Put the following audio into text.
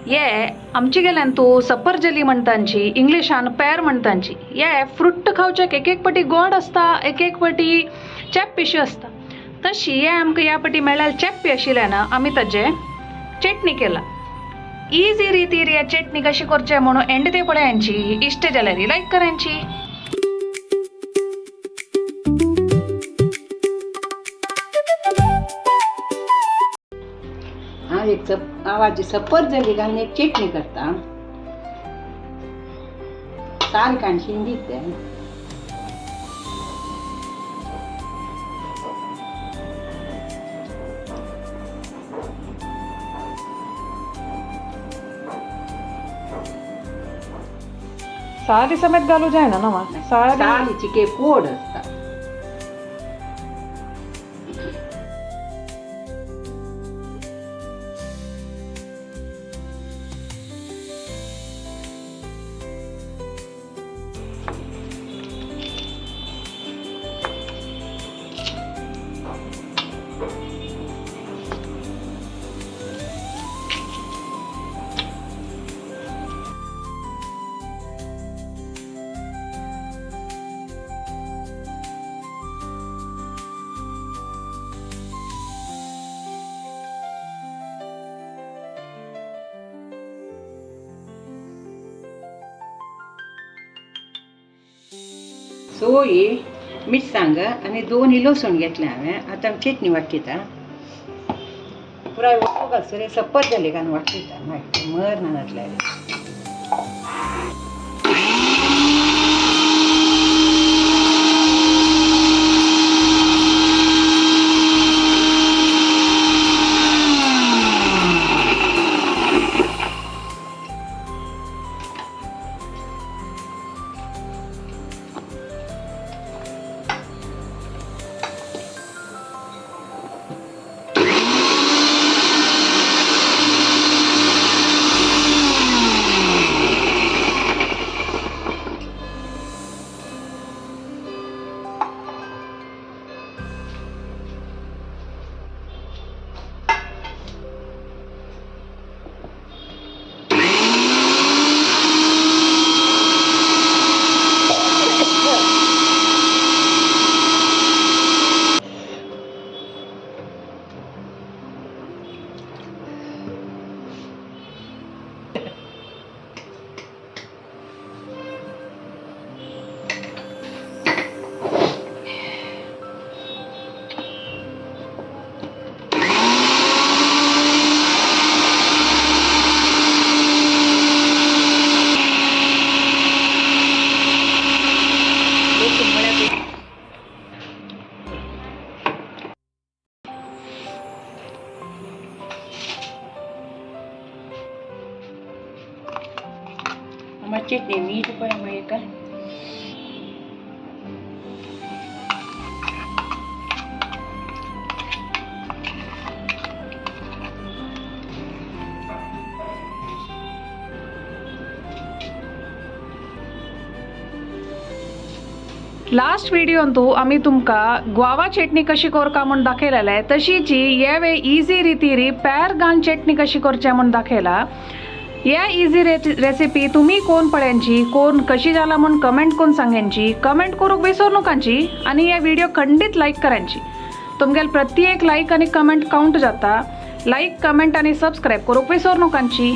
ये आमची गेल्यान तू सफरजली म्हणटांची इंग्लिशान पेर म्हणटांची ये फ्रूट खावच्याक एक एक पटी गोड असता एक एक पटी चेप्पीशी असता तशी हे आमकां ह्या पटी मेळ्यार चेप्पी आशिल्ल्यान आमी ताजे चटणी केला इजी रितीर हे चटणी कशी करचे म्हणून एंड ते पळयांची इश्ट जाल्यार लायक करांची। आवाज सफरजली घालून एक चटणी करता साल काणशीन दिते साली समेत घालू जाय ना मा सालीची के पोड असता सोयी मिरसांग आणि 2 लसूण घेतले हांवें आतां चटणी वाटयता पुराय वस्तू घालसर सफरजली घालून वाटयता मर ना घातल्यार चटणी मीठ पण मग का लास्ट व्हिडिओंतू आम्ही तुमकां ग्वावा चटणी कशी करता म्हणून दाखयलेले तशीची हे वे इजी रितीरी पेर घालून चटणी कशी करचे म्हणून दाखयला। या इजी रेसिपी तुम्ही कोण पळ्यांची कोण कशी जाला म्हणून कमेंट करून सांगांची कमेंट करूक विसरू नकांची आणि या व्हिडिओ खंडित लाईक करांची तुमगेल प्रत्येक लाईक आणि कमेंट काउंट जाता लाईक कमेंट आणि सबस्क्राईब करूक विसरू नकांची।